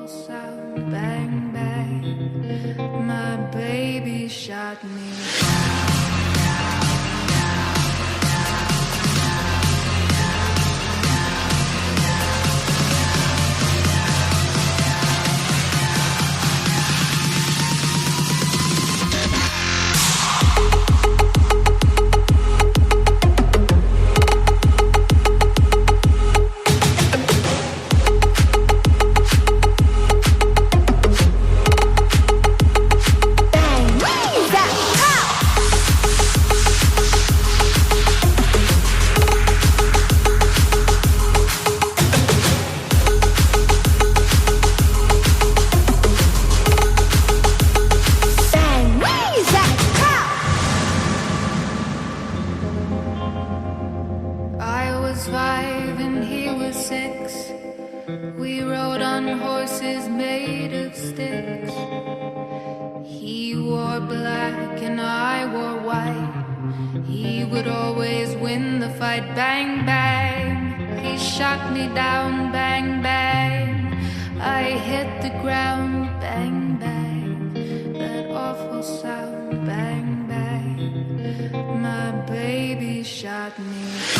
awful sound, bang, bang. My baby shot me. Five and he was 6. We rode on horses made of sticks. He wore black and I wore white. He would always win the fight. Bang, bang. He shot me down. Bang, bang. I hit the ground. Bang, bang. That awful sound. Bang, bang. My baby shot me.